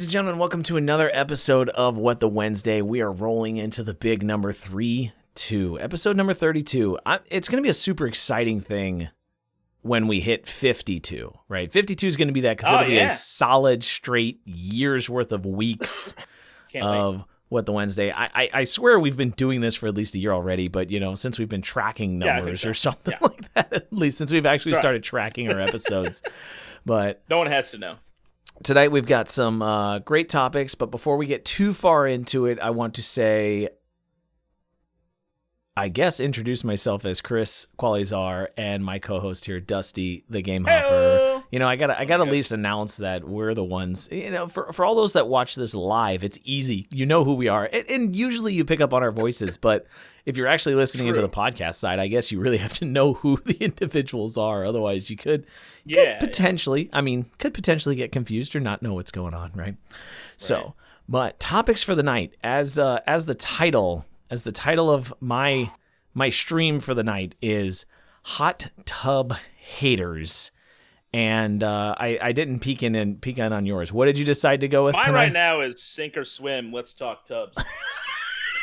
Ladies and gentlemen, welcome to another episode of What the Wednesday. We are rolling into the big number 32, episode number 32. It's going to be a super exciting thing when we hit 52, right? 52 is going to be that because it'll be a solid, straight year's worth of weeks of What the Wednesday. I swear we've been doing this for at least a year already, but, since we've been tracking numbers or something like that, at least since we've actually started tracking our episodes. But no one has to know. Tonight we've got some great topics, but before we get too far into it, I want to introduce myself as Chris Qualizar and my co-host here, Dusty the Game Hopper. I gotta at least announce that we're the ones. For all those that watch this live, it's easy. You know who we are, and usually you pick up on our voices. But if you're actually listening into the podcast side, I guess you really have to know who the individuals are. Otherwise, you could potentially get confused or not know what's going on, right? So, but topics for the night, as the title of my stream for the night is Hot Tub Haters. And I didn't peek in on yours. What did you decide to go with tonight? Mine right now is sink or swim. Let's talk tubs.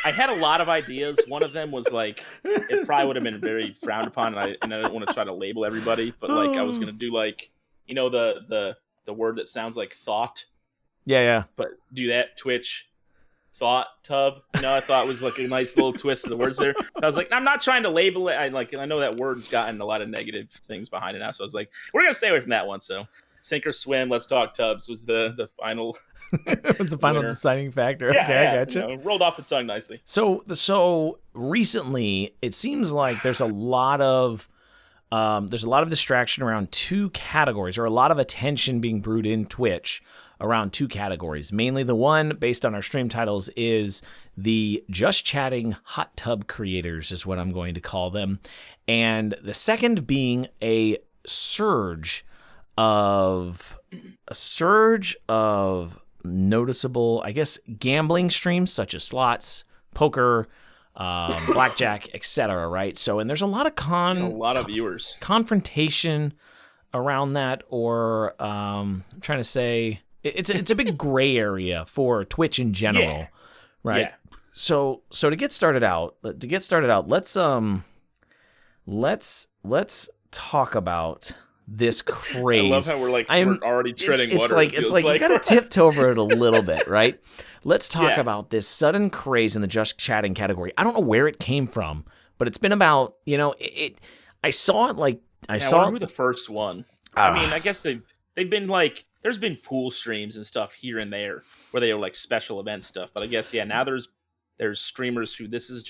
I had a lot of ideas. One of them was like, it probably would have been very frowned upon, and I didn't want to try to label everybody, but like I was gonna do like, the word that sounds like thought. Yeah. But do that Twitch thought tub. I thought it was like a nice little twist to the words there. I was like, I'm not trying to label it. I know that word's gotten a lot of negative things behind it now, so I was like, we're gonna stay away from that one. So sink or swim, let's talk tubs was the final. It was the final deciding factor. Yeah, okay, I gotcha. Rolled off the tongue nicely. So recently, it seems like there's a lot of distraction around two categories, or a lot of attention being brewed in Twitch around two categories. Mainly the one, based on our stream titles, is the just chatting hot tub creators, is what I'm going to call them, and the second being a surge of noticeable, I guess, gambling streams such as slots, poker, blackjack, etc. Right? So, and there's a lot of viewers confrontation around that, or I'm trying to say it's a big gray area for Twitch in general, right? Yeah. So to get started out, let's talk about this craze. I love how we're already treading water. It's like you gotta tiptoe over it a little bit, right? Let's talk about this sudden craze in the just chatting category. I don't know where it came from, but it's been about, I saw it I saw who the first one. I mean, I guess they've been like, there's been pool streams and stuff here and there where they are like special event stuff, but I guess now there's streamers who this is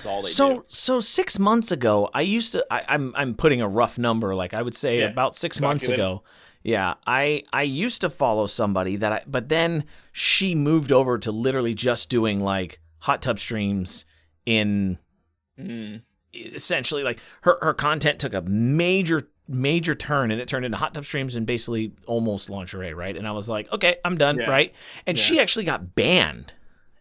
all they do. So 6 months ago, I'm putting a rough number, like I would say about 6 months ago. Yeah, I used to follow somebody but then she moved over to literally just doing like hot tub streams in essentially like her content took a major turn, and it turned into hot tub streams and basically almost lingerie, right? And I was like, okay, I'm done, right? And she actually got banned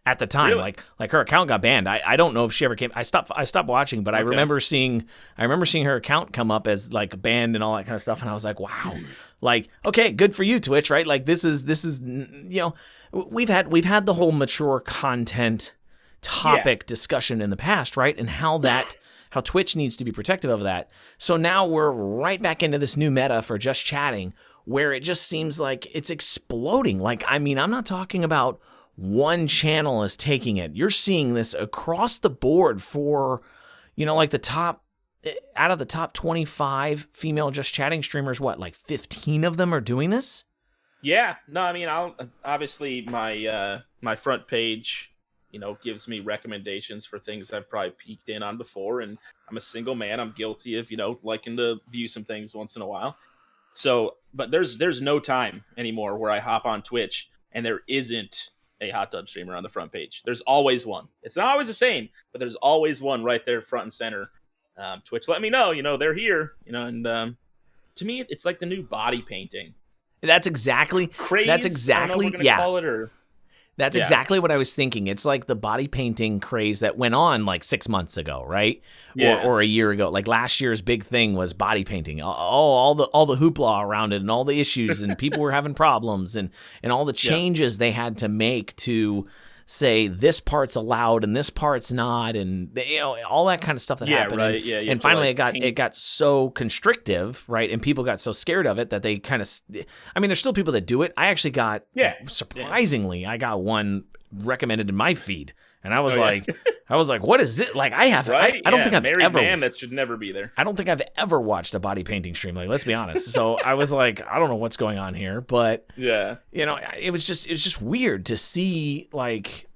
at the time. Really? Like her account got banned. I don't know if she ever came. I stopped watching, but I remember seeing her account come up as like banned and all that kind of stuff, and I was like, wow. Like, okay, good for you, Twitch, right? Like this is we've had the whole mature content topic discussion in the past, right? And how Twitch needs to be protective of that. So now we're right back into this new meta for just chatting, where it just seems like it's exploding. Like, I mean, I'm not talking about one channel is taking it. You're seeing this across the board for, like out of the top 25 female just chatting streamers, like 15 of them are doing this? Yeah. No, I mean, obviously my front page, gives me recommendations for things I've probably peeked in on before, and I'm a single man. I'm guilty of, liking to view some things once in a while. So, but there's no time anymore where I hop on Twitch and there isn't a hot tub streamer on the front page. There's always one. It's not always the same, but there's always one right there front and center. Twitch let me know, they're here, and to me, it's like the new body painting. That's exactly crazy. That's exactly, call it, or That's exactly what I was thinking. It's like the body painting craze that went on like 6 months ago, right? Yeah. Or a year ago. Like last year's big thing was body painting. All the hoopla around it and all the issues and people were having problems and all the changes they had to make to say this part's allowed and this part's not, and all that kind of stuff that happened. Right. And finally it got so constrictive, right? And people got so scared of it that they kind of, I mean, there's still people that do it. I actually got, surprisingly, I got one recommended in my feed. And I was like, what is it? Like, I don't think I've ever. Man, that should never be there. I don't think I've ever watched a body painting stream. Like, let's be honest. So I was like, I don't know what's going on here, but it was just weird to see like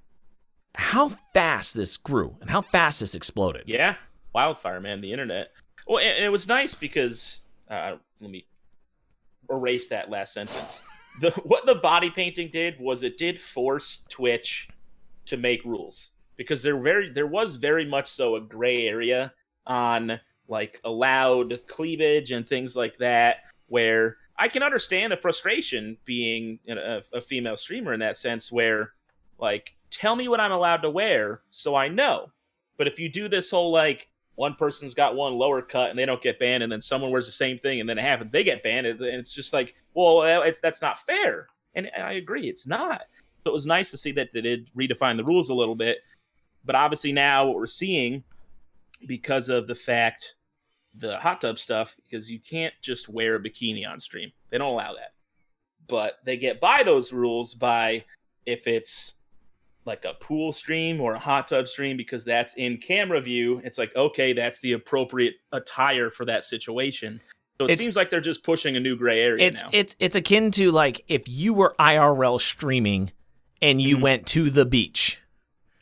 how fast this grew and how fast this exploded. Yeah, wildfire, man. The internet. Well, and it was nice because let me erase that last sentence. What the body painting did was it did force Twitch to make rules, because there was very much so a gray area on like allowed cleavage and things like that, where I can understand the frustration being a female streamer in that sense, where like, tell me what I'm allowed to wear so I know. But if you do this whole like one person's got one lower cut and they don't get banned, and then someone wears the same thing and then it happens, they get banned, and it's just like, well, that's not fair. And I agree, it's not. So it was nice to see that they did redefine the rules a little bit. But obviously now what we're seeing, because of the fact, the hot tub stuff, because you can't just wear a bikini on stream. They don't allow that. But they get by those rules by, if it's like a pool stream or a hot tub stream, because that's in camera view, it's like, okay, that's the appropriate attire for that situation. So it seems like they're just pushing a new gray area now. It's akin to like if you were IRL streaming and you went to the beach.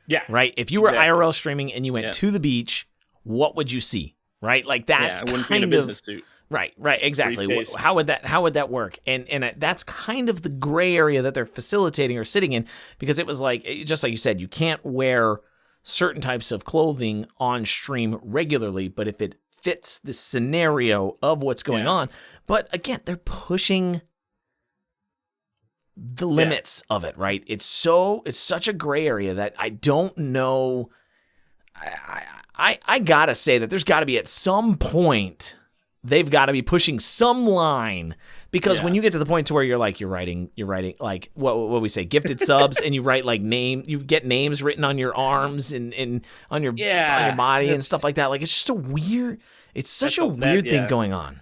Yeah. Right? If you were IRL streaming and you went to the beach, what would you see? Right? Like that's it wouldn't be in a business suit. Right, exactly. How would that work? And that's kind of the gray area that they're facilitating or sitting in, because it was like, just like you said, you can't wear certain types of clothing on stream regularly, but if it fits the scenario of what's going on. But again, they're pushing the limits of it, right? It's such a gray area that I don't know. I gotta say that there's got to be at some point they've got to be pushing some line, because when you get to the point to where you're writing like what we say, gifted subs, and you write like you get names written on your arms and on your body and stuff like that. Like, it's just it's such a weird thing going on.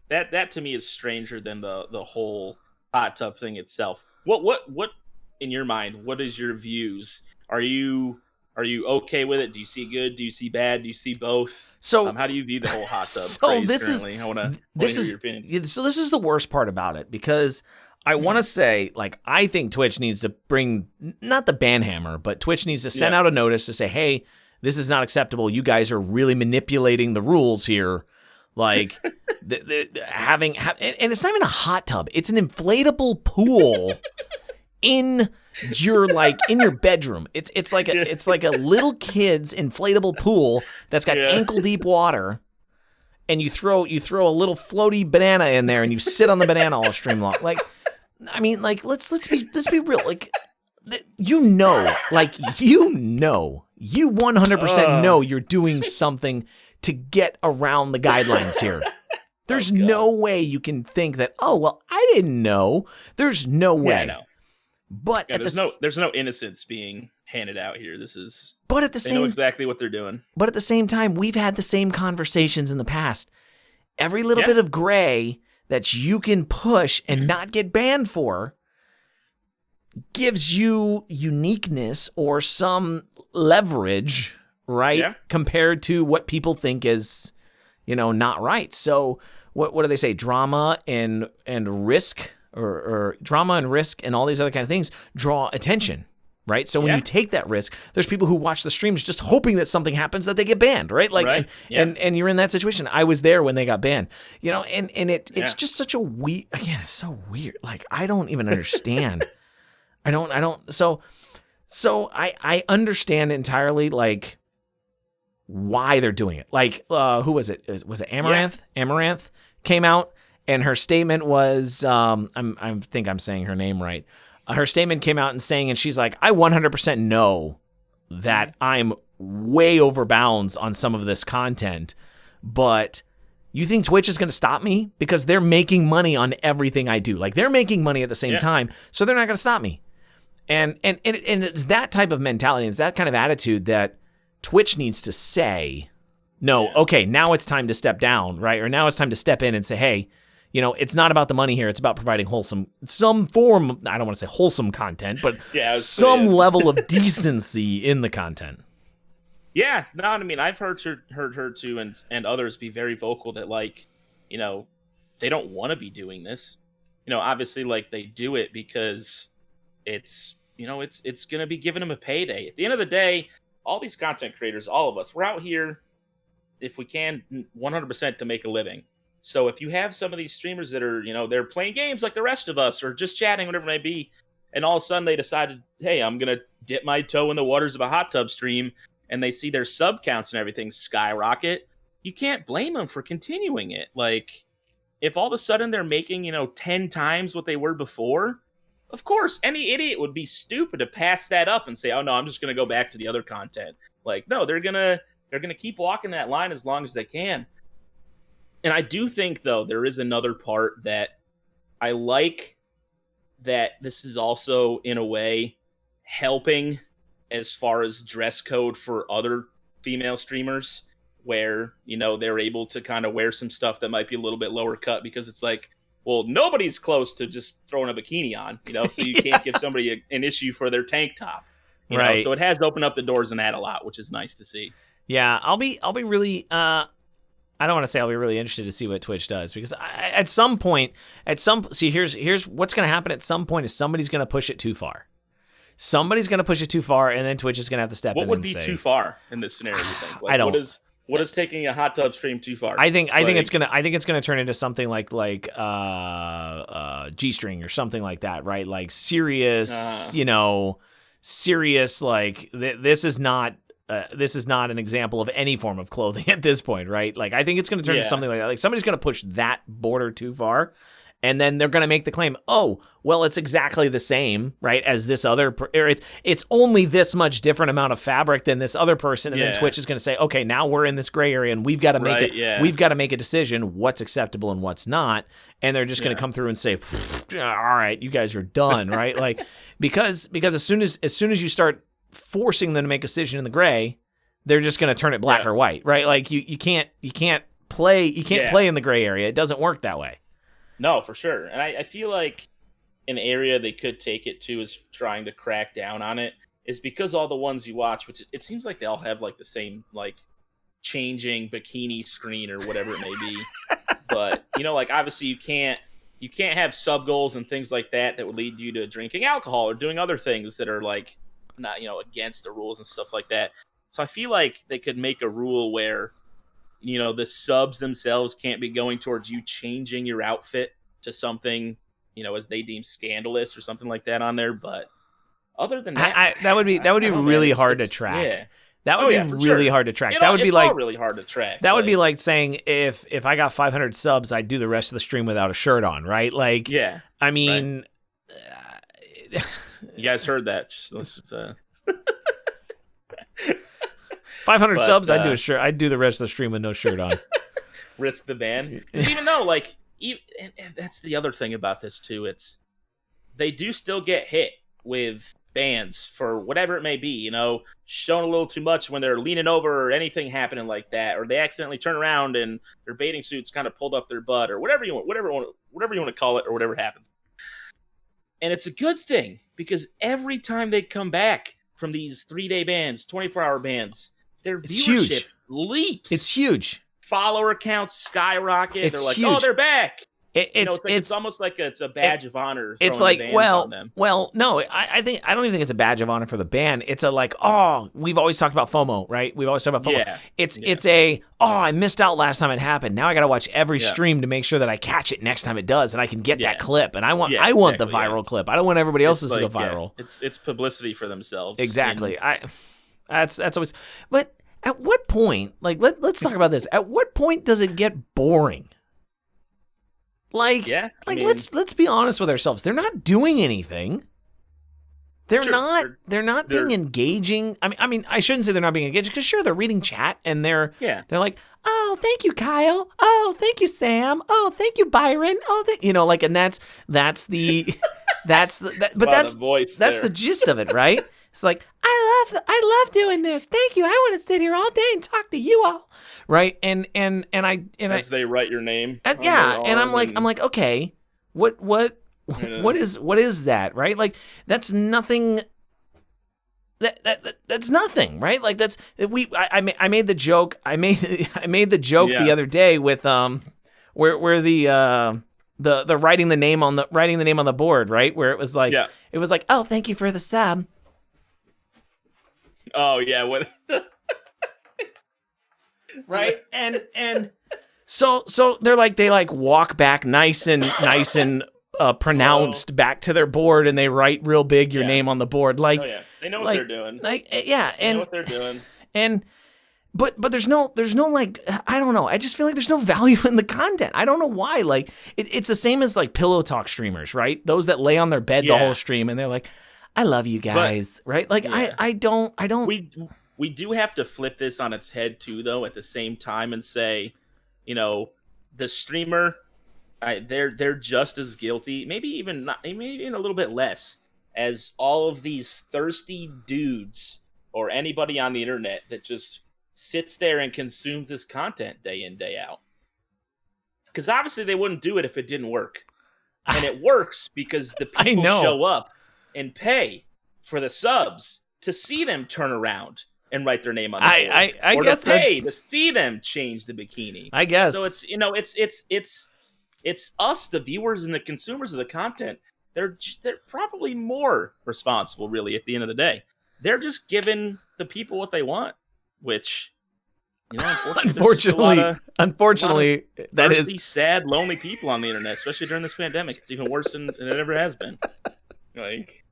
That to me is stranger than the whole hot tub thing itself. What in your mind, what is your views? Are you okay with it? Do you see good? Do you see bad? Do you see both? So how do you view the whole hot tub craze currently? I want to hear your opinions. So this is the worst part about it, because I want to say, like, I think Twitch needs to bring, not the ban hammer, but Twitch needs to send out a notice to say, hey, this is not acceptable. You guys are really manipulating the rules here. Like, having and it's not even a hot tub. It's an inflatable pool in your bedroom. It's like a little kid's inflatable pool that's got ankle deep water, and you throw a little floaty banana in there, and you sit on the banana all stream long. Like, I mean, like, let's be real. Like, you 100% know you're doing something to get around the guidelines here. There's no way you can think that, oh, well, I didn't know. There's no way. Yeah, I know. But there's no innocence being handed out here. They know exactly what they're doing. But at the same time, we've had the same conversations in the past. Every little bit of gray that you can push and not get banned for gives you uniqueness or some leverage, right? Yeah. Compared to what people think is, not right. So what do they say? Drama and risk, or drama and risk and all these other kind of things draw attention, right? So when you take that risk, there's people who watch the streams just hoping that something happens, that they get banned, right? Like, and you're in that situation. I was there when they got banned, and it's just such a weird, again, it's so weird. Like, I don't even understand. So I understand entirely, like, why they're doing it. Like, who was it? Was it Amaranth? Yeah. Amaranth came out, and her statement was, I think I'm saying her name right. her statement came out and saying, and she's like, I 100% know that I'm way over bounds on some of this content, but you think Twitch is going to stop me? Because they're making money on everything I do. Like, they're making money at the same time, so they're not going to stop me. And it's that type of mentality, it's that kind of attitude that Twitch needs to say, no, okay, now it's time to step down, right? Or now it's time to step in and say, hey, you know, it's not about the money here. It's about providing some form, I don't want to say wholesome content, but some level of decency in the content. Yeah, no, I mean, I've heard her too, and others be very vocal that, like, you know, they don't want to be doing this. You know, obviously, like, they do it because it's, you know, it's going to be giving them a payday. At the end of the day, all these content creators, all of us, we're out here, if we can, 100% to make a living. So if you have some of these streamers that are, you know, they're playing games like the rest of us or just chatting, whatever it may be, and all of a sudden they decided, hey, I'm going to dip my toe in the waters of a hot tub stream, and they see their sub counts and everything skyrocket, you can't blame them for continuing it. Like, if all of a sudden they're making, you know, 10 times what they were before, of course, any idiot would be stupid to pass that up and say, oh, no, I'm just going to go back to the other content. Like, no, they're going to keep walking that line as long as they can. And I do think, though, there is another part that I like, that this is also, in a way, helping as far as dress code for other female streamers, where, you know, they're able to kind of wear some stuff that might be a little bit lower cut, because it's like, well, nobody's close to just throwing a bikini on, you know, so you can't give somebody an issue for their tank top. You know? So it has opened up the doors in that a lot, which is nice to see. Yeah, I'll be really I don't want to say I'll be really interested to see what Twitch does, because at some point, here's what's going to happen at some point is somebody's going to push it too far. Somebody's going to push it too far, and then Twitch is going to have to step in and say. What would be too far in this scenario, you think? Like, I don't. What is taking a hot tub stream too far? I think it's gonna turn into something like G-string or something like that, right? Like serious, you know, like this is not an example of any form of clothing at this point, right? Like, I think it's going to turn into something like that. Like, somebody's going to push that border too far, and then they're going to make the claim, oh, well, it's exactly the same, right, as this other, or it's only this much different amount of fabric than this other person, and then Twitch is going to say, okay, now we're in this gray area, and we've got to make we've got to make a decision what's acceptable and what's not, and they're just going to come through and say, all right, you guys are done, right? Like, because as soon as you start forcing them to make a decision in the gray, they're just going to turn it black or white, right? Like, you can't play in the gray area. It doesn't work that way. No, for sure. And I feel like an area they could take it to is trying to crack down on it, is because all the ones you watch, which it seems like they all have like the same like changing bikini screen or whatever it may be. But, you know, like, obviously you can't have sub goals and things like that would lead you to drinking alcohol or doing other things that are like not, you know, against the rules and stuff like that. So I feel like they could make a rule where, you know, the subs themselves can't be going towards you changing your outfit to something, you know, as they deem scandalous or something like that on there. But other than that, that would be really hard to track. Yeah. That would be really hard to track. That would be like really hard to track. That would be like saying if I got 500 subs, I'd do the rest of the stream without a shirt on, right? Like, yeah. I mean, you guys heard that? 500 subs, I'd do the rest of the stream with no shirt on. Risk the ban. Even though, like, and that's the other thing about this too. It's they do still get hit with bans for whatever it may be. You know, showing a little too much when they're leaning over or anything happening like that, or they accidentally turn around and their bathing suit's kind of pulled up their butt, or whatever you want to call it, or whatever happens. And it's a good thing, because every time they come back from these 3-day bans, 24-hour bans, their viewership leaps. It's huge. Follower counts skyrocket. They're like, huge. Oh, they're back. It's almost like it's a badge of honor. It's like, no, I don't even think it's a badge of honor for the band. It's a like, oh, we've always talked about FOMO, right? We've always talked about FOMO. Yeah. I missed out last time it happened. Now I got to watch every stream to make sure that I catch it next time it does, and I can get that clip. And I want the viral clip. I don't want everybody else's to go viral. It's publicity for themselves. Exactly. That's always. But at what point? Like, let's talk about this. At what point does it get boring? Like, let's be honest with ourselves. They're not doing anything. They're Sure, not. They're not being they're- engaging. I mean, I shouldn't say they're not being engaging because sure they're reading chat and they're like, oh, thank you, Kyle. Oh, thank you, Sam. Oh, thank you, Byron. Oh, like, and that's the but Wow, that's the voice that's there. the gist of it, right? It's like I love doing this. Thank you. I want to sit here all day and talk to you all, right? And As they write your name. on yeah, their and arm I'm like, okay, what Yeah. what is that, right? Like that's nothing. That's nothing, right? Like that's I made the joke. I made the joke the other day with where the writing the name on the board, right? Where it was like oh, thank you for the sub. Oh yeah, what? Right? And so they walk back nice and pronounced back to their board, and they write real big your name on the board. Like, oh yeah, they know what they're doing. Like, They and know what they're doing. And but there's no like, I don't know. I just feel like there's no value in the content. I don't know why. Like it's the same as like pillow talk streamers, right? Those that lay on their bed the whole stream and they're like, I love you guys, right? Like I don't. We do have to flip this on its head too, though. At the same time, and say, the streamer, they're just as guilty, maybe even a little bit less, as all of these thirsty dudes or anybody on the internet that just sits there and consumes this content day in, day out. Because obviously they wouldn't do it if it didn't work, and it works because the people show up and pay for the subs to see them turn around and write their name on the board. I or guess to pay to see them change the bikini. I guess. So it's it's us, the viewers and the consumers of the content. They're probably more responsible, really, at the end of the day. They're just giving the people what they want, which unfortunately, that thirsty, is sad, lonely people on the internet, especially during this pandemic. It's even worse than it ever has been. Like,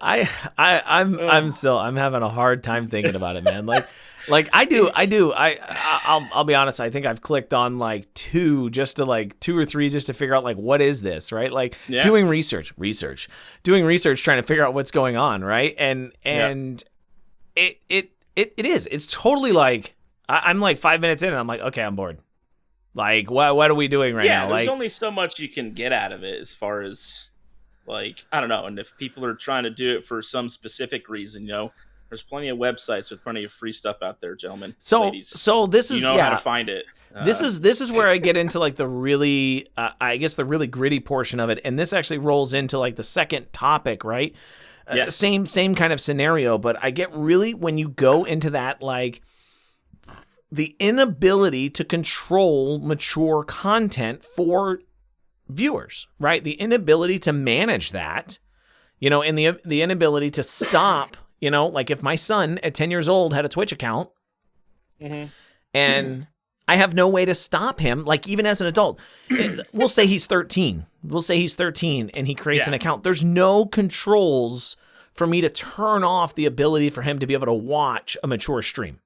I'm having a hard time thinking about it, man. Like I do. I'll be honest. I think I've clicked on like two or three just to figure out like what is this, right? Like doing research, trying to figure out what's going on, right? And it is. It's totally like I'm like 5 minutes in and I'm like, okay, I'm bored. Like what are we doing right now? Yeah, there's like, only so much you can get out of it as far as like, I don't know. And if people are trying to do it for some specific reason, there's plenty of websites with plenty of free stuff out there, gentlemen. Ladies. So this is how to find it. This is where I get into like the really, I guess the really gritty portion of it, and this actually rolls into like the second topic, right? Same kind of scenario, but I get really when you go into that like the inability to control mature content for viewers, right? The inability to manage that, and the inability to stop. Like if my son at 10 years old had a Twitch account and I have no way to stop him, like even as an adult, we'll say he's 13. And he creates an account. There's no controls for me to turn off the ability for him to be able to watch a mature stream,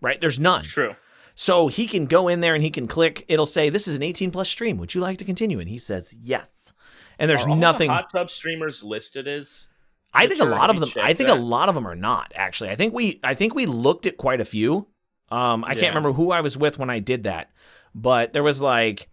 right? There's none. True. So he can go in there and he can click. It'll say, this is an 18 plus stream. Would you like to continue? And he says, yes. And there's nothing. All the hot tub streamers listed as. I think a lot of them. I think a lot of them are not actually. I think we looked at quite a few. I can't remember who I was with when I did that, but there was like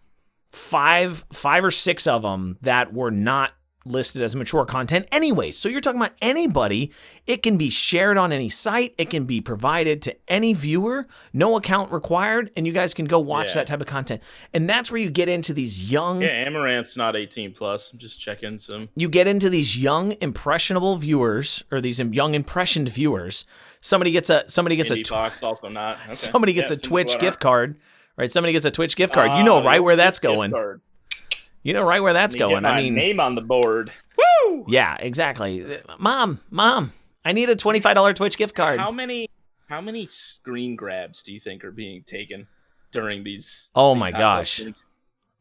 five or six of them that were not listed as mature content anyway. So you're talking about anybody. It can be shared on any site. It can be provided to any viewer. No account required, and you guys can go watch that type of content. And that's where you get into these young. Yeah, Amaranth's not 18 plus. I'm just checking some. You get into these young impressionable viewers or these young impressioned viewers. Somebody gets a Fox also not. Okay. Somebody gets a Twitch gift card, right? Somebody gets a Twitch gift card. You know right where that's going. You know right where that's going. Get my name on the board. Woo! Yeah, exactly. Mom, I need a $25 Twitch gift card. How many screen grabs do you think are being taken during these? Oh my gosh.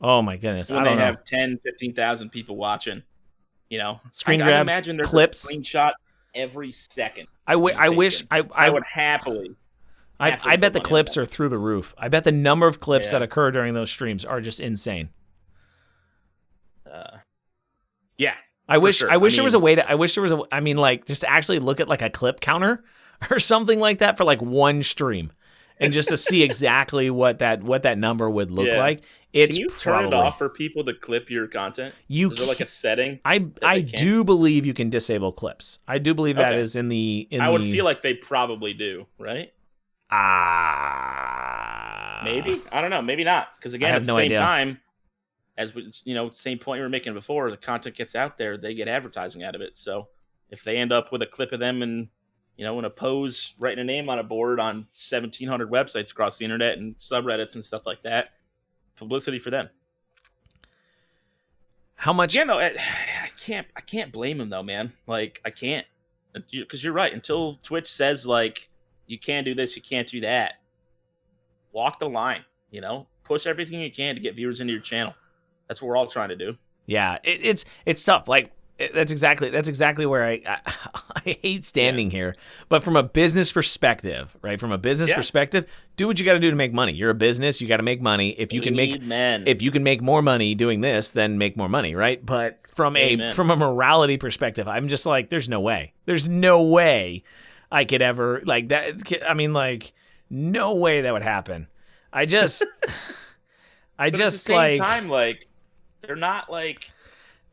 Oh my goodness. When they have 10, 15,000 people watching, screen grabs, imagine there's clips, a screenshot every second. I wish I would happily. I bet the clips are through the roof. I bet the number of clips that occur during those streams are just insane. I wish sure. I wish there was a way to I mean, like, just to actually look at like a clip counter or something like that for like one stream, and just to see exactly what that number would look like. It's Can you turn it off for people to clip your content? Is there like a setting? I do believe you can disable clips. I do believe that is in the. I would feel like they probably do, right? Maybe, I don't know, maybe not. Because again, at the same time, as we, same point we were making before, the content gets out there, they get advertising out of it. So if they end up with a clip of them and in a pose, writing a name on a board on 1,700 websites across the internet and subreddits and stuff like that, publicity for them. How much? I can't blame him though, man. Like, I can't, because you're right. Until Twitch says like you can't do this, you can't do that. Walk the line. Push everything you can to get viewers into your channel. That's what we're all trying to do. Yeah, it's tough. Like, that's exactly where I hate standing here. But from a business perspective, right? From a business perspective, do what you got to do to make money. You're a business. You got to make money. If you can make more money doing this, then make more money, right? But from a morality perspective, I'm just like, there's no way. There's no way I could ever like that. I mean, like, no way that would happen. At the same time, like, they're not like.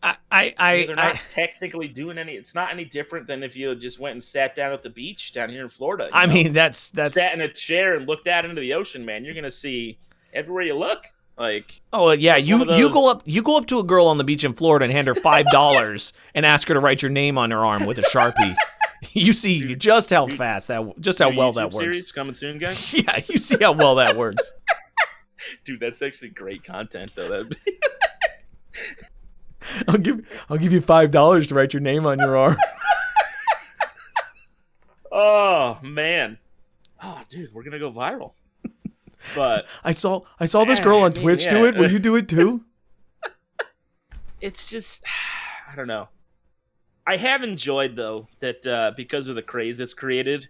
They're not technically doing any. It's not any different than if you just went and sat down at the beach down here in Florida. I mean, that's sat in a chair and looked out into the ocean, man. You're gonna see everywhere you look. Like, oh yeah, you go up to a girl on the beach in Florida and hand her $5 and ask her to write your name on her arm with a Sharpie. You see just how well that works. Series coming soon, guys. Yeah, you see how well that works. Dude, that's actually great content, though. I'll give you $5 to write your name on your arm. Oh man. Oh dude, we're gonna go viral. But I saw this girl on Twitch do it. Will you do it too? It's just, I don't know. I have enjoyed though that because of the craze it's created,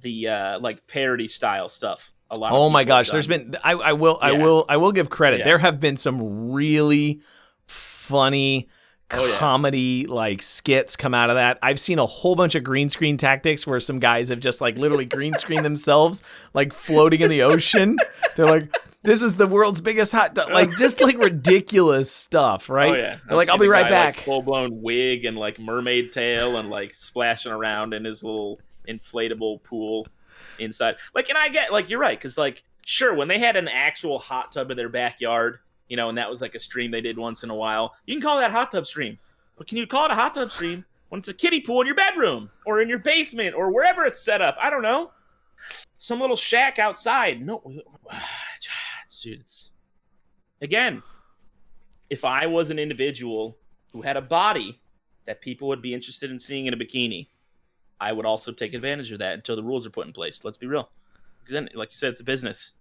the like parody style stuff. A lot. Oh my gosh, there's been I will give credit. Yeah. There have been some really funny comedy like skits come out of that. I've seen a whole bunch of green screen tactics where some guys have just like literally green screen themselves like floating in the ocean. They're like, this is the world's biggest hot dog. Like, just like ridiculous stuff, right? Oh yeah. They're like, I'll be right back. Like, full blown wig and like mermaid tail and like splashing around in his little inflatable pool inside. Like, and I get, like, you're right, because like, sure, when they had an actual hot tub in their backyard, and that was like a stream they did once in a while, you can call that hot tub stream. But can you call it a hot tub stream when it's a kiddie pool in your bedroom or in your basement or wherever it's set up? I don't know. Some little shack outside. No, dude, it's, again, if I was an individual who had a body that people would be interested in seeing in a bikini, I would also take advantage of that until the rules are put in place. Let's be real. Because then, like you said, it's a business.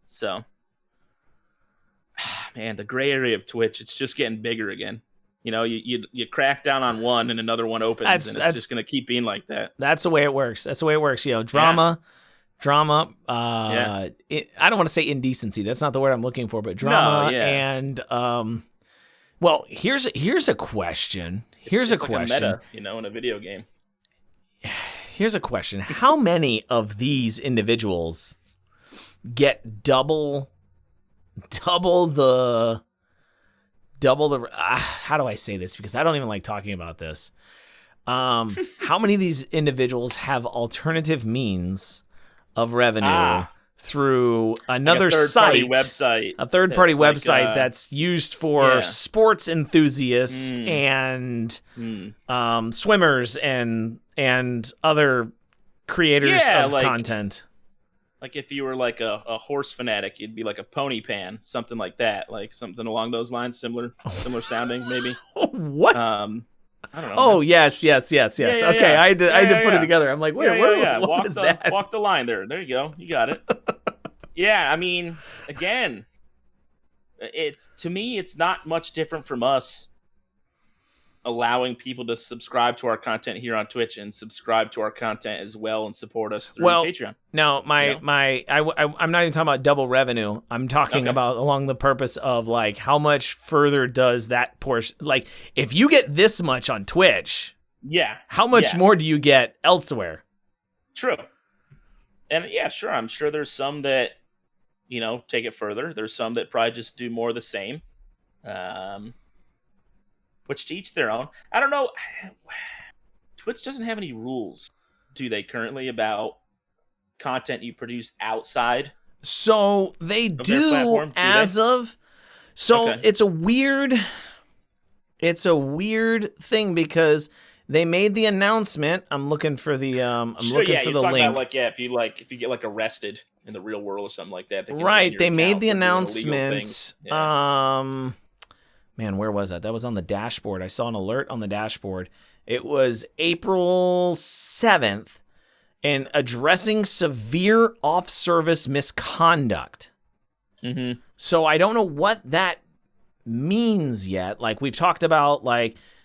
So, man, the gray area of Twitch, it's just getting bigger again. You crack down on one and another one opens, and it's just going to keep being like that. That's the way it works. Drama. I don't want to say indecency. That's not the word I'm looking for, but drama. No, and well, here's a question. It's a question. Like a meta, in a video game. Here's a question. How many of these individuals get double the how do I say this? Because I don't even like talking about this. How many of these individuals have alternative means of revenue through another site, a third-party website that's used for sports enthusiasts and swimmers and other creators of content. Like if you were like a horse fanatic, you'd be like a pony pan, something like that, like something along those lines, similar sounding, maybe. What? I don't know. Oh, yes. Okay, yeah. I had to put it together. I'm like, wait, what is that? Walk the line there. There you go. You got it. Yeah, I mean, again, to me, it's not much different from us allowing people to subscribe to our content here on Twitch and subscribe to our content as well and support us through Patreon. No, I'm not even talking about double revenue. I'm talking about along the purpose of like how much further does that portion, like if you get this much on Twitch, how much more do you get elsewhere? True. And yeah, sure. I'm sure there's some that, take it further. There's some that probably just do more of the same. Which to each their own. I don't know. Twitch doesn't have any rules, do they, currently, about content you produce outside? So they do as of. So it's a weird thing because they made the announcement. I'm looking for the looking for the link. About if you get like arrested in the real world or something like that. They made the announcement. Man, where was that? That was on the dashboard. I saw an alert on the dashboard. It was April 7th, and addressing severe off-service misconduct. Mm-hmm. So I don't know what that means yet. Like we've talked about,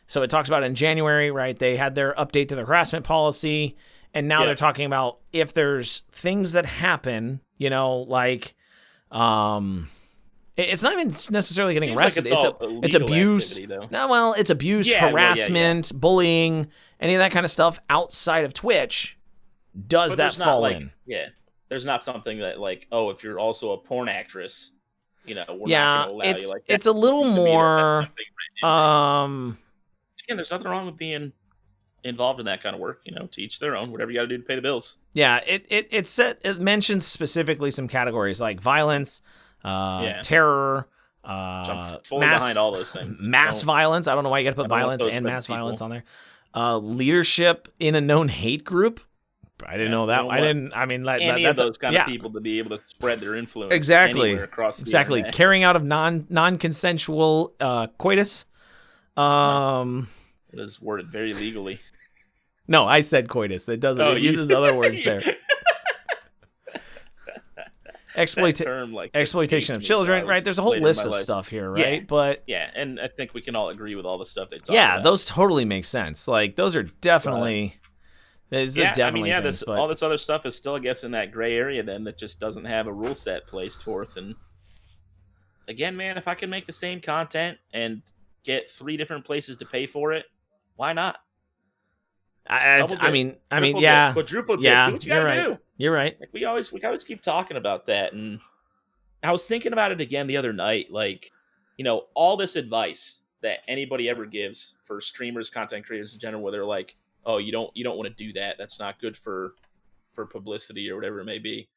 so it talks about in January, right? They had their update to the harassment policy, and now they're talking about if there's things that happen, it's not even necessarily getting arrested. It's abuse. It's abuse, harassment, bullying, any of that kind of stuff outside of Twitch. Does that fall in? Yeah, there's not something that if you're also a porn actress, we're not going to allow you like that. It's a little more. Again, there's nothing wrong with being involved in that kind of work. To each their own. Whatever you got to do to pay the bills. Yeah, it mentions specifically some categories like violence. Terror, fully behind all those things. Mass violence. I don't know why you got to put violence and mass violence on there. Leadership in a known hate group. I didn't know that. Any of those kind of people to be able to spread their influence anywhere across the internet. Carrying out of non-consensual coitus. It is worded very legally. No, I said coitus. That doesn't. It uses other words there. Exploitation of children, right? There's a whole list of stuff here, right? And I think we can all agree with all the stuff they talk about. Those totally make sense. Like those are definitely. All this other stuff is still, I guess, in that gray area then that just doesn't have a rule set placed forth. And again, man, if I can make the same content and get 3 different places to pay for it, why not? Quadruple dip. Do what you gotta do. You're right. We always keep talking about that, and I was thinking about it again the other night. All this advice that anybody ever gives for streamers, content creators in general, where they're like, "Oh, you don't want to do that. That's not good for publicity or whatever it may be."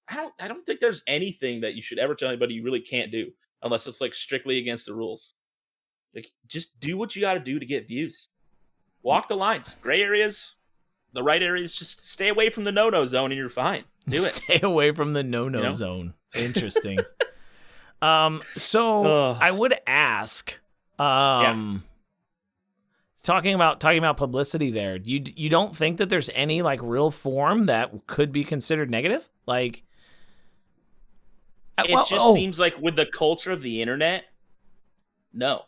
I don't think there's anything that you should ever tell anybody you really can't do unless it's strictly against the rules. Just do what you got to do to get views. Walk the lines. Gray areas. The right areas, just stay away from the no-no zone and you're fine. Do it. Stay away from the no-no zone. Interesting. I would ask, talking about publicity there, you don't think that there's any real form that could be considered negative? Seems like with the culture of the internet, no.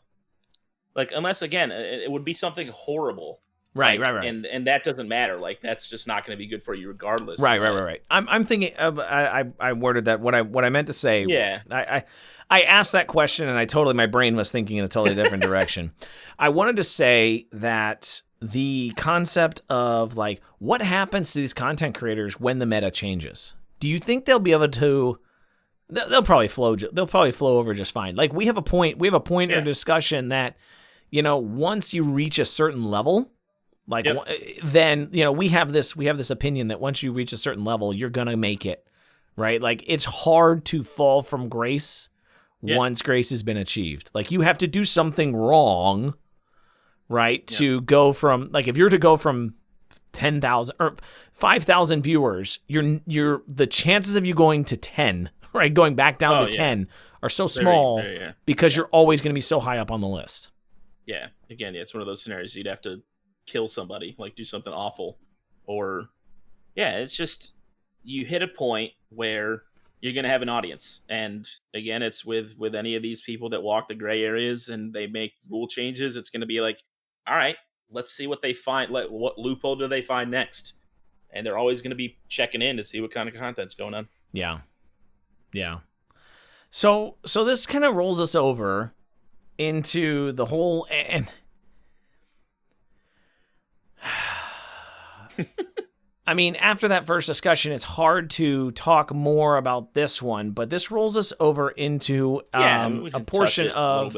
Unless, again, it would be something horrible. Right. And that doesn't matter. That's just not going to be good for you regardless. Right. I'm thinking of, I worded that what I meant to say. Yeah. I asked that question and my brain was thinking in a totally different direction. I wanted to say that the concept of what happens to these content creators when the meta changes. Do you think they'll be able to? They'll probably flow. They'll probably flow over just fine. We have a point. We have a point in discussion that once you reach a certain level. Then we have this opinion that once you reach a certain level, you're gonna make it, right? It's hard to fall from grace once grace has been achieved. You have to do something wrong, right? To go from if you're to go from 10,000 or 5,000 viewers, you're the chances of you going to 10, right, going back down to 10 are so small because you're always going to be so high up on the list. Yeah, again, it's one of those scenarios you'd have to kill somebody, do something awful, or it's just you hit a point where you're going to have an audience. And again, it's with any of these people that walk the gray areas and they make rule changes, it's going to be all right, let's see what they find. What loophole do they find next? And they're always going to be checking in to see what kind of content's going on. Yeah. Yeah. So this kind of rolls us over into the whole, and I mean, after that first discussion, it's hard to talk more about this one, but this rolls us over into a portion of,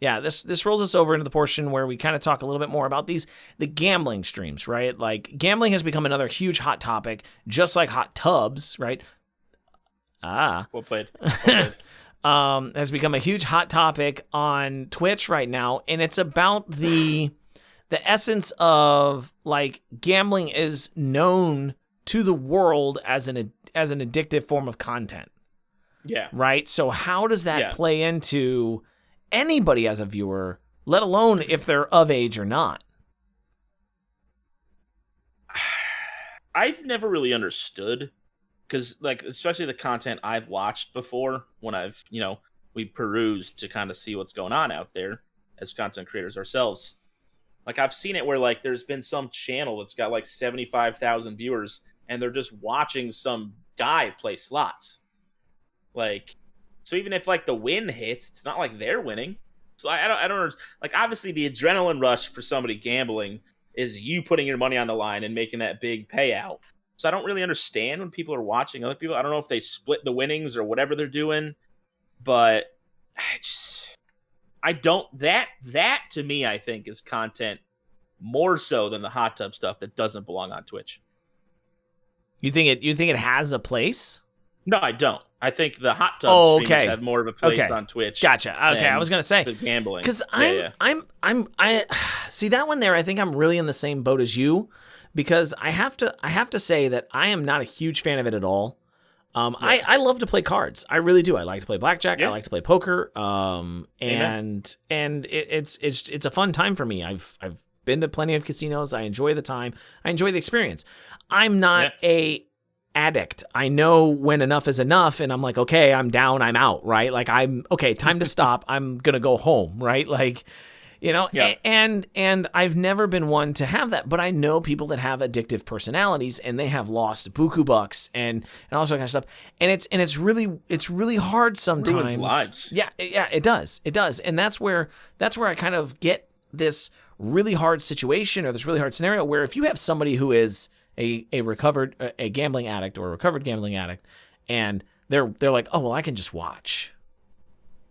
this rolls us over into the portion where we kind of talk a little bit more about the gambling streams, right? Like, gambling has become another huge hot topic, just like hot tubs, right? Well played. Has become a huge hot topic on Twitch right now, and it's about the essence of, like, gambling is known to the world as an addictive form of content. Yeah. Right? So how does that play into anybody as a viewer, let alone if they're of age or not? I've never really understood, because, like, especially the content I've watched before when I've, we perused to kind of see what's going on out there as content creators ourselves. Like, I've seen it where, like, there's been some channel that's got, like, 75,000 viewers, and they're just watching some guy play slots. Like, so even if, like, the win hits, it's not like they're winning. So I don't, like, obviously the adrenaline rush for somebody gambling is you putting your money on the line and making that big payout. So I don't really understand when people are watching other people. I don't know if they split the winnings or whatever they're doing, but that to me, I think, is content more so than the hot tub stuff that doesn't belong on Twitch. You think it has a place? No, I don't. I think the hot tub streamers have more of a place on Twitch. Gotcha. Okay, I was gonna say the gambling, because I see that one there. I think I'm really in the same boat as you, because I have to say that I am not a huge fan of it at all. I love to play cards. I really do. I like to play blackjack. I like to play poker. And it's a fun time for me. I've been to plenty of casinos. I enjoy the time. I enjoy the experience. I'm not a addict. I know when enough is enough, and I'm like, okay, I'm down, I'm out, right? Like, I'm okay, time to stop. I'm gonna go home, right? Like, and I've never been one to have that, but I know people that have addictive personalities, and they have lost buku bucks and all that kind of stuff. And it's really hard sometimes. Ruins lives. Yeah, it does, and that's where I kind of get this really hard situation, or this really hard scenario, where if you have somebody who is a gambling addict or a recovered gambling addict, and they're like, oh well, I can just watch.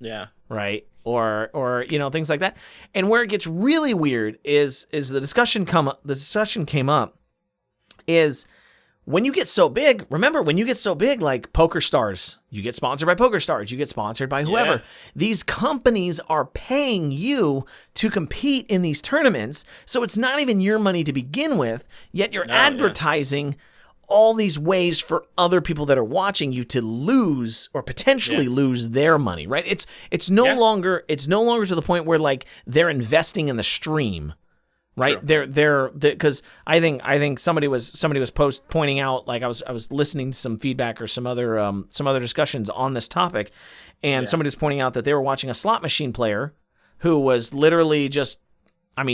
Yeah. Right. Or things like that. And where it gets really weird is the discussion came up is when you get so big. Remember, when you get so big, like Poker Stars, you get sponsored by Poker Stars, you get sponsored by whoever. Yeah. These companies are paying you to compete in these tournaments, so it's not even your money to begin with, yet you're advertising all these ways for other people that are watching you to lose or potentially lose their money, right? It's no longer to the point where, like, they're investing in the stream, right? True. They're because I think somebody was pointing out, like, I was listening to some feedback or some other discussions on this topic, and somebody was pointing out that they were watching a slot machine player who was literally just,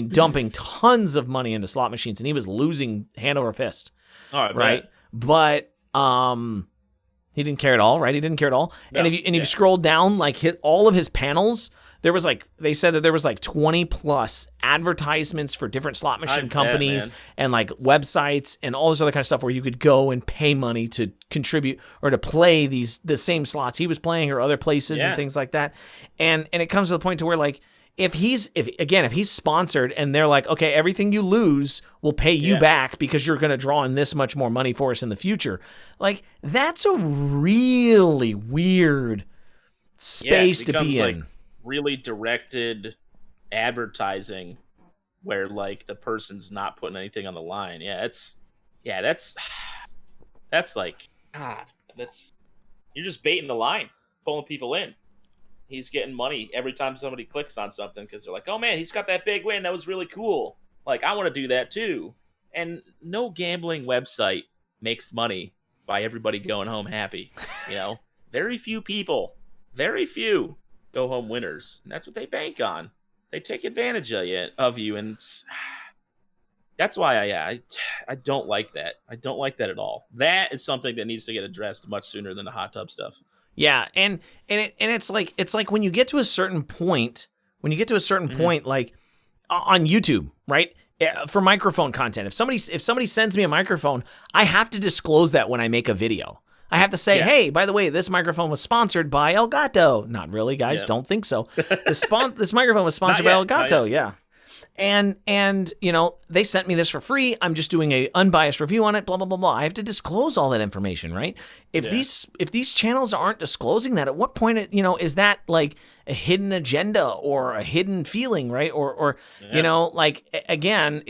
dumping tons of money into slot machines, and he was losing hand over fist. Right. But he didn't care at all, right? He didn't care at all. No, and if you scroll down, like, all of his panels, there was, like, they said that there was like 20 plus advertisements for different slot machine companies and, like, websites and all this other kind of stuff where you could go and pay money to contribute or to play the same slots he was playing or other places and things like that. And it comes to the point to where, like, if he's sponsored and they're like, okay, everything you lose will pay you back because you're going to draw in this much more money for us in the future. Like, that's a really weird space to be in. Like, really directed advertising where, like, the person's not putting anything on the line. That's like, God, you're just baiting the line, pulling people in. He's getting money every time somebody clicks on something because they're like, oh man, he's got that big win. That was really cool. Like, I want to do that too. And no gambling website makes money by everybody going home happy. Very few people, go home winners. And that's what they bank on. they take advantage of you, and that's why I don't like that. I don't like that at all. That is something that needs to get addressed much sooner than the hot tub stuff. Yeah, and it's like when you get to a certain point, like on YouTube, right? For microphone content, if somebody sends me a microphone, I have to disclose that when I make a video. I have to say, hey, by the way, this microphone was sponsored by Elgato. Not really, guys. Don't think so. This microphone was sponsored by Elgato. Yeah. And you know, they sent me this for free. I'm just doing a unbiased review on it, blah, blah, blah, blah. I have to disclose all that information, right? If these channels aren't disclosing that, at what point, you know, is that like a hidden agenda or a hidden feeling, right? Or you know, like, again,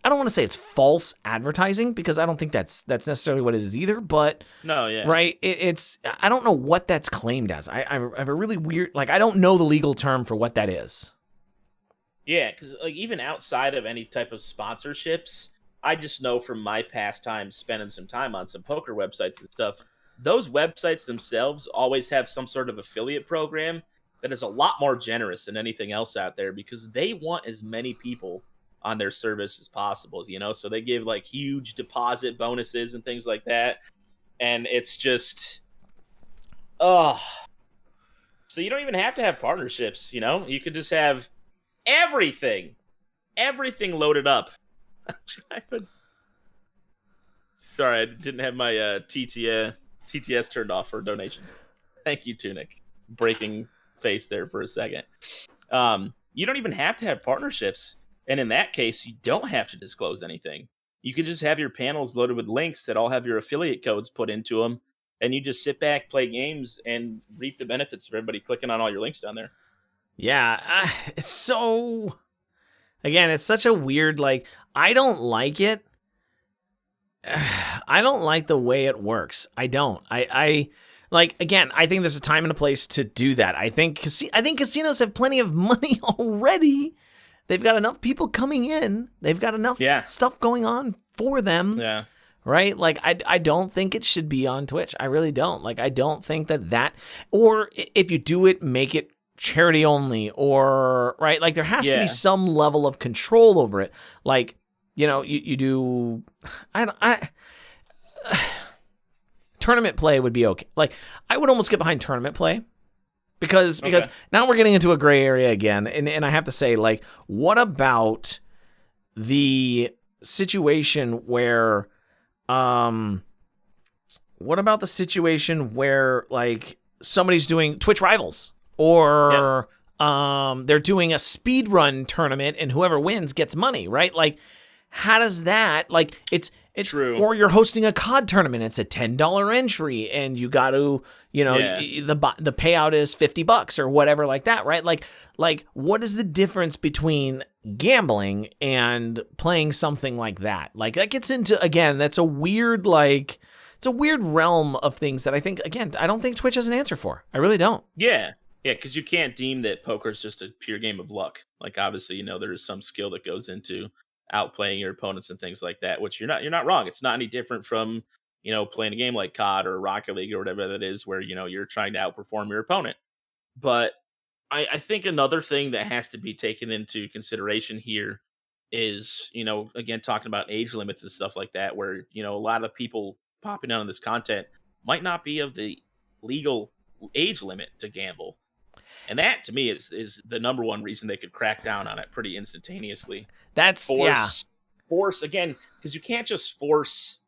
I don't want to say it's false advertising, because I don't think that's necessarily what it is either, but right? I don't know what that's claimed as. I have a really weird, like, I don't know the legal term for what that is. Yeah, because like even outside of any type of sponsorships, I just know from my past time spending some time on some poker websites and stuff, those websites themselves always have some sort of affiliate program that is a lot more generous than anything else out there, because they want as many people on their service as possible, you know? So they give like huge deposit bonuses and things like that. And it's just, so you don't even have to have partnerships, you know? You could just have everything loaded up. Sorry, I didn't have my TTS turned off for donations. Thank you, Tunic. Breaking face there for a second. You don't even have to have partnerships, and in that case, you don't have to disclose anything. You can just have your panels loaded with links that all have your affiliate codes put into them, and you just sit back, play games, and reap the benefits of everybody clicking on all your links down there. Yeah, it's so... Again, it's such a weird, like, I don't like it. I don't like the way it works. I don't. I like, again, I think there's a time and a place to do that. I think casinos have plenty of money already. They've got enough people coming in. They've got enough stuff going on for them. Yeah. Right? Like, I don't think it should be on Twitch. I really don't. Like, I don't think that, or if you do it, make it charity only, or right, like there has to be some level of control over it. Like, you know, you do tournament play would be okay. Like, I would almost get behind tournament play because now we're getting into a gray area again, and I have to say, like, what about the situation where like somebody's doing Twitch Rivals, or they're doing a speed run tournament, and whoever wins gets money, right? Like, how does that, like, it's true. Or you're hosting a COD tournament, it's a $10 entry, and you got to, you know, the payout is $50 or whatever, like that, right? Like what is the difference between gambling and playing something like that? Like, that gets into, again, that's a weird, like, it's a weird realm of things that I think, again, I don't think Twitch has an answer for. I really don't. Yeah, because you can't deem that poker is just a pure game of luck. Like, obviously, you know, there's some skill that goes into outplaying your opponents and things like that, which you're not wrong. It's not any different from, you know, playing a game like COD or Rocket League or whatever that is, where, you know, you're trying to outperform your opponent. But I think another thing that has to be taken into consideration here is, you know, again, talking about age limits and stuff like that, where, you know, a lot of people popping out on this content might not be of the legal age limit to gamble. And that, to me, is the number one reason they could crack down on it pretty instantaneously. That's force again, because you can't just force,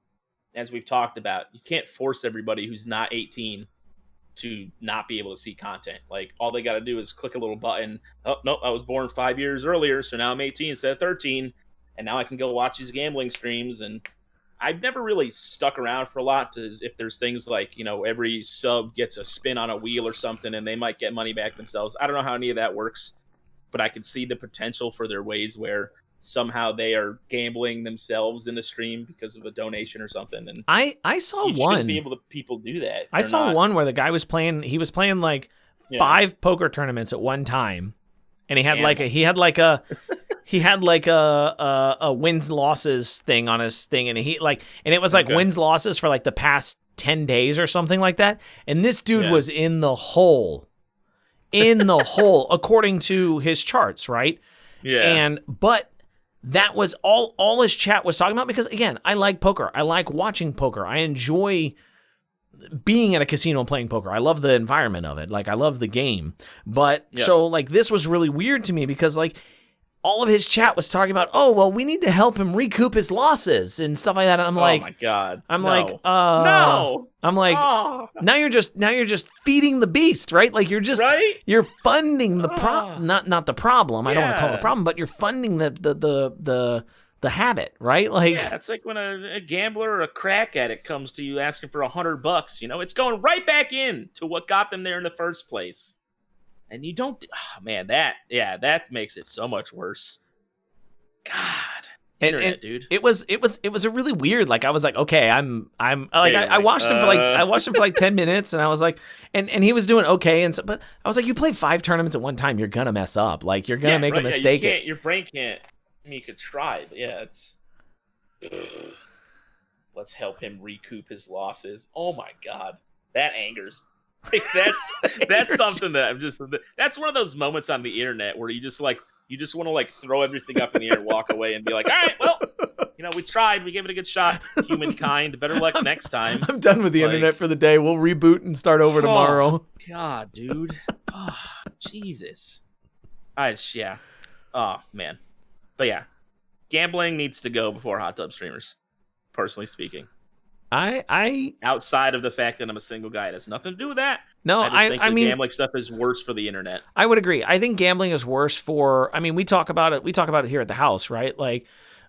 as we've talked about, you can't force everybody who's not 18 to not be able to see content. Like, all they got to do is click a little button. Oh, nope, I was born 5 years earlier, so now I'm 18 instead of 13, and now I can go watch these gambling streams. And I've never really stuck around for a lot if there's things like, you know, every sub gets a spin on a wheel or something and they might get money back themselves. I don't know how any of that works, but I can see the potential for their ways where somehow they are gambling themselves in the stream because of a donation or something. And I saw you one. Shouldn't be able to people do that. I saw one where the guy was playing. He was playing like 5 poker tournaments at one time, and he had a wins losses thing on his thing, and it was like wins losses for like the past 10 days or something like that. And this dude was in the hole in the hole according to his charts, right? Yeah. But that was all his chat was talking about, because again, I like poker. I like watching poker. I enjoy being at a casino and playing poker. I love the environment of it. Like, I love the game. But so like this was really weird to me, because like all of his chat was talking about, oh, well, we need to help him recoup his losses and stuff like that. And I'm like, oh my God. I'm No. like, No. I'm like, Oh, now you're just feeding the beast, right? Like, you're right? funding the problem, not the problem. I don't want to call it a Yeah. problem, but you're funding the habit, right? Like, Yeah, it's like when a gambler or a crack addict comes to you asking for $100. You know, it's going right back in to what got them there in the first place. And you don't, that makes it so much worse. God, internet, dude. It was a really weird. Like, I was like, okay, I'm like, Yeah, I watched him for like 10 minutes, and I was like, and he was doing okay, and so, but I was like, you play 5 tournaments at one time, you're gonna mess up, like, you're gonna make a mistake. Yeah, your brain can't. I mean, you could try, but yeah, it's. Let's help him recoup his losses. Oh my God, that angers. Like, that's something that I'm just. That's one of those moments on the internet where you just want to like throw everything up in the air and walk away and be like, all right, well, we tried, we gave it a good shot, humankind. Better luck next time. I'm done with the internet for the day. We'll reboot and start over tomorrow. God, dude. Oh, Jesus. Yeah. Oh man. But yeah, gambling needs to go before hot tub streamers. Personally speaking, I outside of the fact that I'm a single guy, it has nothing to do with that. no, I just think mean, gambling stuff is worse for the internet. I would agree. I think gambling is worse for. I mean, we talk about it. We talk about it here at the house, right? Like,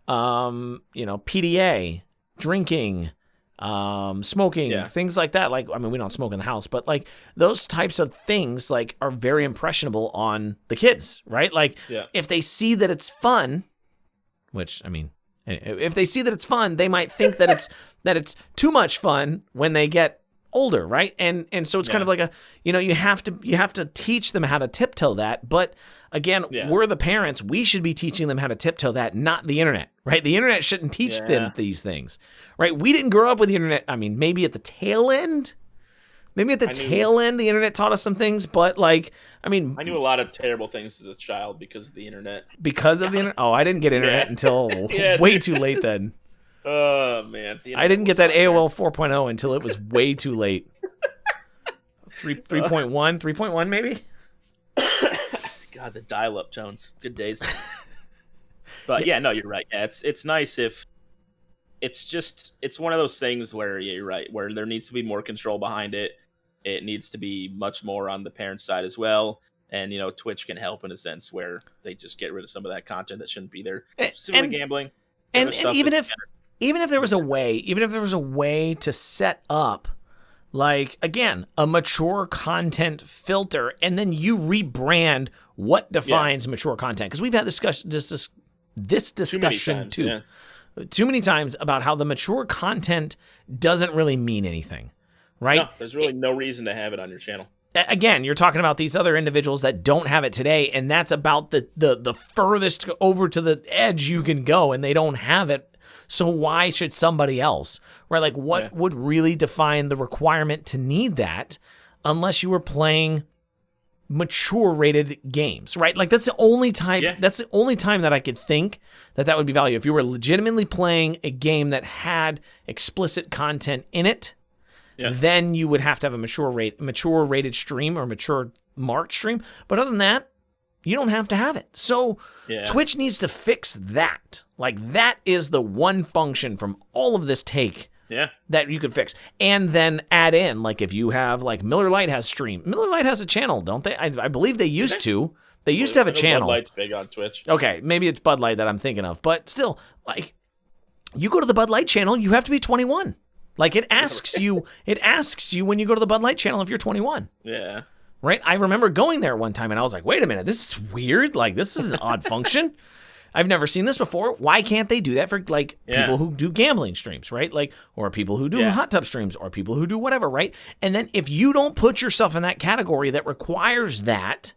PDA, drinking, smoking, things like that. Like, I mean, we don't smoke in the house, but like those types of things, like, are very impressionable on the kids, right? Like, if they see that it's fun, which, I mean, if they see that it's fun, they might think that it's too much fun when they get older, right? And so it's kind of like a, you have to teach them how to tiptoe that. But again, we're the parents. We should be teaching them how to tiptoe that, not the internet, right? The internet shouldn't teach them these things, right? We didn't grow up with the internet. I mean, maybe at the tail end. Maybe at the tail end, the internet taught us some things, but like, I mean, I knew a lot of terrible things as a child because of the internet. Because of the internet? Oh, I didn't get internet until way too late then. Oh, man. I didn't get that AOL 4.0 until it was way too late. 3.1, 3.1 maybe? God, the dial-up tones. Good days. But yeah, no, you're right. Yeah, it's nice if it's one of those things where you're right, where there needs to be more control behind it. It needs to be much more on the parent side as well. And, Twitch can help in a sense where they just get rid of some of that content that shouldn't be there. Similar to gambling. And even if there was a way to set up, like, again, a mature content filter, and then you rebrand what defines mature content. Because we've had this discussion too. Too many times about how the mature content doesn't really mean anything, right? No, there's really no reason to have it on your channel. Again, you're talking about these other individuals that don't have it today, and that's about the furthest over to the edge you can go, and they don't have it. So why should somebody else, right? Like, what would really define the requirement to need that unless you were playing mature rated games, right? Like, that's the only time that's the only time that I could think that would be value. If you were legitimately playing a game that had explicit content in it, then you would have to have a mature rated stream or mature marked stream. But other than that, you don't have to have it. So Twitch needs to fix that. Like, that is the one function from all of this take that you could fix. And then add in, like, if you have, like, Miller Lite has stream. Miller Lite has a channel, don't they? I believe they used to. They used to have a channel. Bud Light's big on Twitch. Okay, maybe it's Bud Light that I'm thinking of. But still, like, you go to the Bud Light channel, you have to be 21. Like, it asks you when you go to the Bud Light channel if you're 21. Yeah. Right? I remember going there one time and I was like, wait a minute, this is weird. Like, this is an odd function. I've never seen this before. Why can't they do that for, like, people who do gambling streams, right? Like, or people who do hot tub streams, or people who do whatever, right? And then if you don't put yourself in that category that requires that,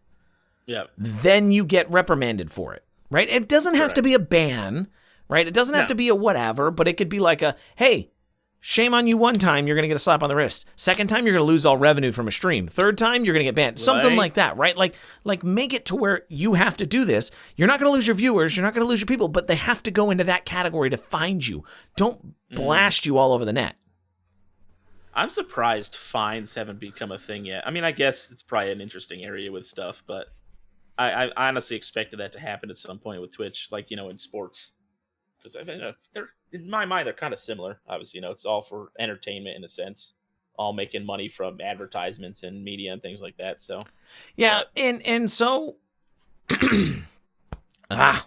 then you get reprimanded for it, right? It doesn't have to be a ban, right? It doesn't have to be a whatever, but it could be like a, hey, Shame on you one time, you're going to get a slap on the wrist. Second time, you're going to lose all revenue from a stream. Third time, you're going to get banned. Something like that, right? Like make it to where you have to do this. You're not going to lose your viewers. You're not going to lose your people, but they have to go into that category to find you. Don't blast you all over the net. I'm surprised fines haven't become a thing yet. I mean, I guess it's probably an interesting area with stuff, but I honestly expected that to happen at some point with Twitch, like, in sports. Because I think they're, in my mind, they're kind of similar. Obviously, it's all for entertainment in a sense, all making money from advertisements and media and things like that. So, yeah, and so, get it back.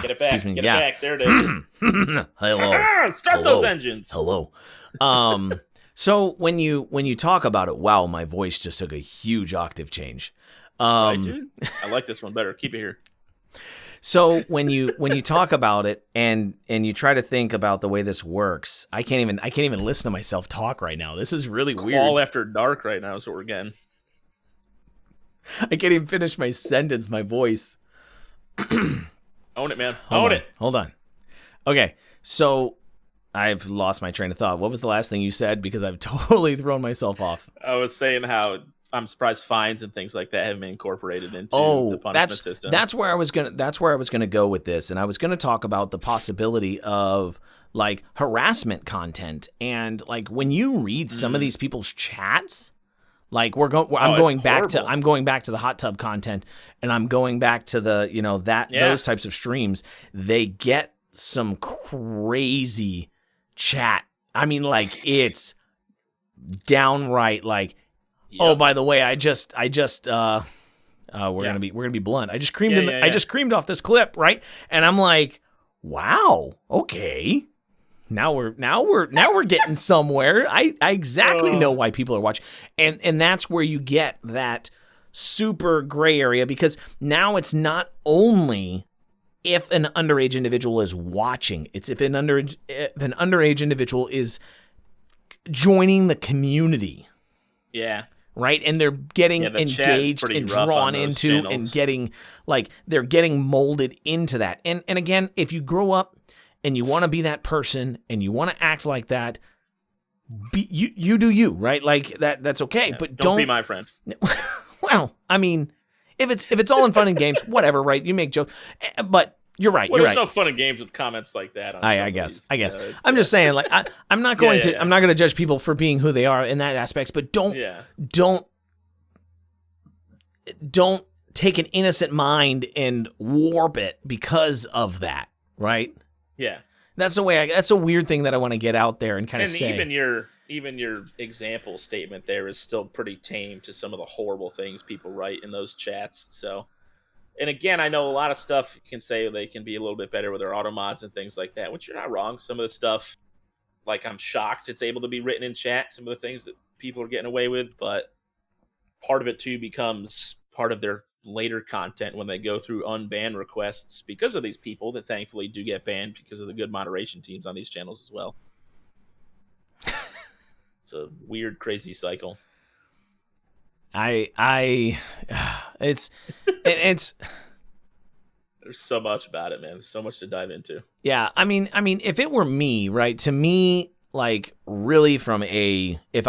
Excuse me. Get it back. There it is. Hello. Start those engines. Hello. So when you talk about it, wow, my voice just took a huge octave change. Right, dude. I like this one better. Keep it here. So when you talk about it and you try to think about the way this works, I can't even listen to myself talk right now. This is really weird. All after dark right now is what we're getting. I can't even finish my sentence. My voice. Own it, man. Own it. Hold on. Okay, so I've lost my train of thought. What was the last thing you said? Because I've totally thrown myself off. I was saying how I'm surprised fines and things like that have been incorporated into the punishment system. That's where I was gonna go with this, and I was gonna talk about the possibility of like harassment content, and like when you read some of these people's chats, like I'm going back to the hot tub content, and I'm going back to the those types of streams. They get some crazy chat. I mean, like it's downright like. Yep. Oh, by the way, I just we're gonna be blunt. I just creamed I just creamed off this clip, right? And I'm like, wow, okay. Now we're getting somewhere. I exactly know why people are watching. And that's where you get that super gray area, because now it's not only if an underage individual is watching, it's if an underage individual is joining the community. Yeah. Right, and they're getting engaged and drawn into channels. And getting they're getting molded into that. And again, if you grow up and you want to be that person and you want to act like that, you do you, right? Like that's okay. Yeah, but don't be my friend. Well, I mean, if it's all in fun and games, whatever, right? You make jokes, but. You're right. Well, you're there's right. no fun and games with comments like that. I guess. I'm just saying, like, I'm not going to. I'm not going to judge people for being who they are in that aspects, but don't take an innocent mind and warp it because of that, right? Yeah, that's the way. That's a weird thing that I want to get out there and kind of say. Even your example statement there is still pretty tame to some of the horrible things people write in those chats. So. And again, I know a lot of stuff can say they can be a little bit better with their auto mods and things like that, which you're not wrong. Some of the stuff, like I'm shocked it's able to be written in chat, some of the things that people are getting away with, but part of it too becomes part of their later content when they go through unban requests because of these people that thankfully do get banned because of the good moderation teams on these channels as well. It's a weird, crazy cycle. It's there's so much about it, man. There's so much to dive into. Yeah, I mean, if it were me, right? To me, like really if I'm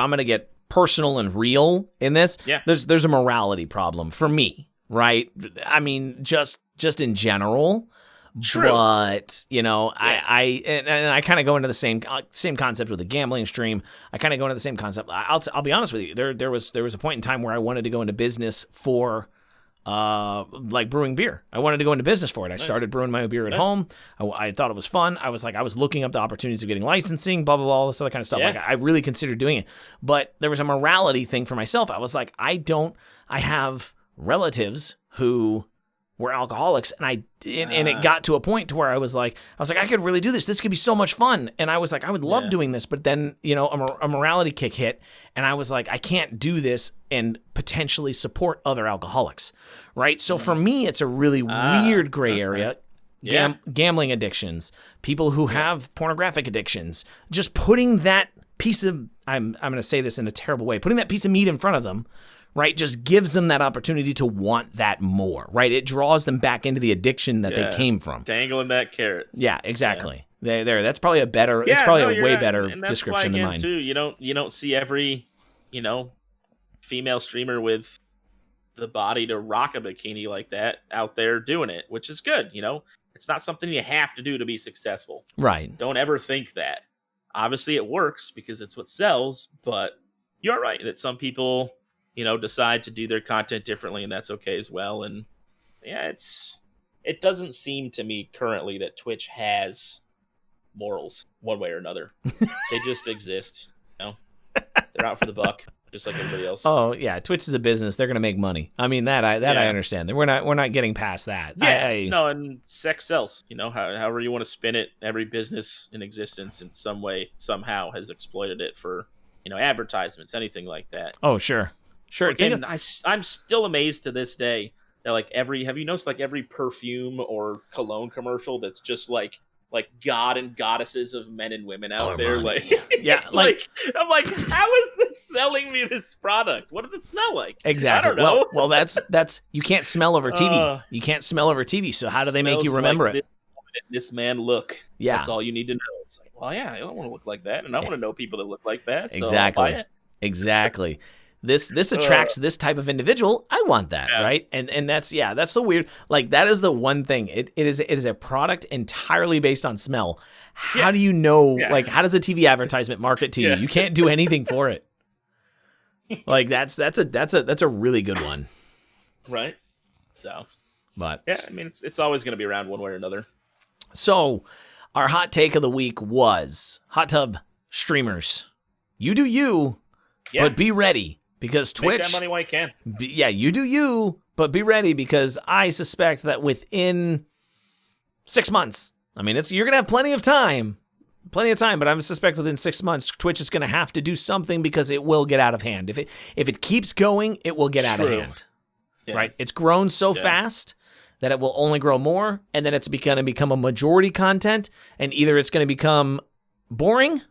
gonna get personal and real in this, there's a morality problem for me, right? I mean, just in general. True. But I kind of go into the same concept with the gambling stream. I kind of go into the same concept. I'll be honest with you. There was a point in time where I wanted to go into business for like brewing beer. I wanted to go into business for it. I started brewing my own beer at home. I thought it was fun. I was looking up the opportunities of getting licensing, blah blah blah, all this other kind of stuff. Yeah. Like I really considered doing it, but there was a morality thing for myself. I was like, I have relatives who were alcoholics, and it got to a point to where I was like, I could really do this. This could be so much fun. And I was like, I would love doing this. But then, a morality kick hit, and I was like, I can't do this and potentially support other alcoholics, right? So for me, it's a really weird gray area. Gambling addictions, people who have pornographic addictions, just putting that piece of, I'm going to say this in a terrible way, putting that piece of meat in front of them, right, just gives them that opportunity to want that more, right? It draws them back into the addiction that they came from. Dangling that carrot. Yeah, exactly. There. That's probably a better. Yeah, it's probably no, a you're way right. better And that's description why, than again, mine. too, you don't see every, female streamer with the body to rock a bikini like that out there doing it, which is good. It's not something you have to do to be successful. Right. Don't ever think that. Obviously, it works because it's what sells, but you're right that some people, decide to do their content differently, and that's okay as well. And yeah, it doesn't seem to me currently that Twitch has morals one way or another. They just exist. They're out for the buck, just like everybody else. Oh yeah, Twitch is a business. They're gonna make money. I mean I understand. We're not getting past that. Yeah, no, and sex sells. However you want to spin it, every business in existence in some way, somehow, has exploited it for advertisements, anything like that. Oh sure. And I'm still amazed to this day that have you noticed every perfume or cologne commercial that's just like god and goddesses of men and women out there, yeah, I'm like, how is this selling me this product? What does it smell like? Exactly. I don't know. Well, that's you can't smell over TV. You can't smell over TV. So how do they make you remember it? This man look. Yeah, that's all you need to know. It's like, well, yeah, I don't want to look like that, and I want to know people that look like that. So exactly. I'll buy it. Exactly. This attracts this type of individual. I want that, right? And that's the weird. That is the one thing. It is a product entirely based on smell. How do you know? Yeah. How does a TV advertisement market to you? You can't do anything for it. That's a really good one, right? So, but yeah, I mean, it's always going to be around one way or another. So, our hot take of the week was hot tub streamers. You do you, but be ready. Because Twitch, make that money while you can. You do you, but be ready because I suspect that within 6 months, I mean, you're gonna have plenty of time, but I suspect within 6 months, Twitch is gonna have to do something because it will get out of hand. If it keeps going, it will get out of hand. Yeah. Right? It's grown so fast that it will only grow more, and then it's gonna become a majority content, and either it's gonna become boring,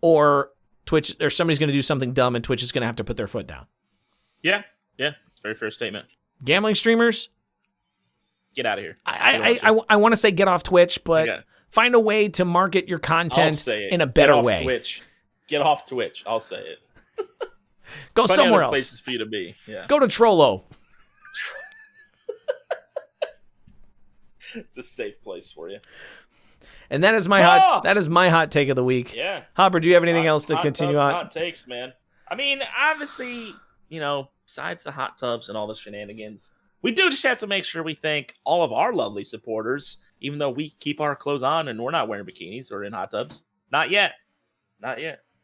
or Twitch, or somebody's going to do something dumb, and Twitch is going to have to put their foot down. Yeah, it's a very fair statement. Gambling streamers, get out of here. I want to say get off Twitch, but find a way to market your content in a better way. Twitch. Get off Twitch. I'll say it. Go somewhere else. Places for you to be. Yeah. Go to Trollo. It's a safe place for you. And that is my hot take of the week. Yeah. Hopper, do you have anything else to continue on? Hot takes, man. I mean, obviously, besides the hot tubs and all the shenanigans, we do just have to make sure we thank all of our lovely supporters, even though we keep our clothes on and we're not wearing bikinis or in hot tubs. Not yet.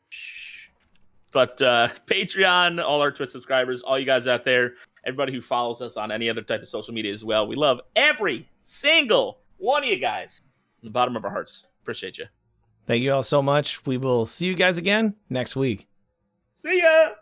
Shh. But Patreon, all our Twitch subscribers, all you guys out there, everybody who follows us on any other type of social media as well. We love every single one of you guys. From the bottom of our hearts. Appreciate you. Thank you all so much. We will see you guys again next week. See ya!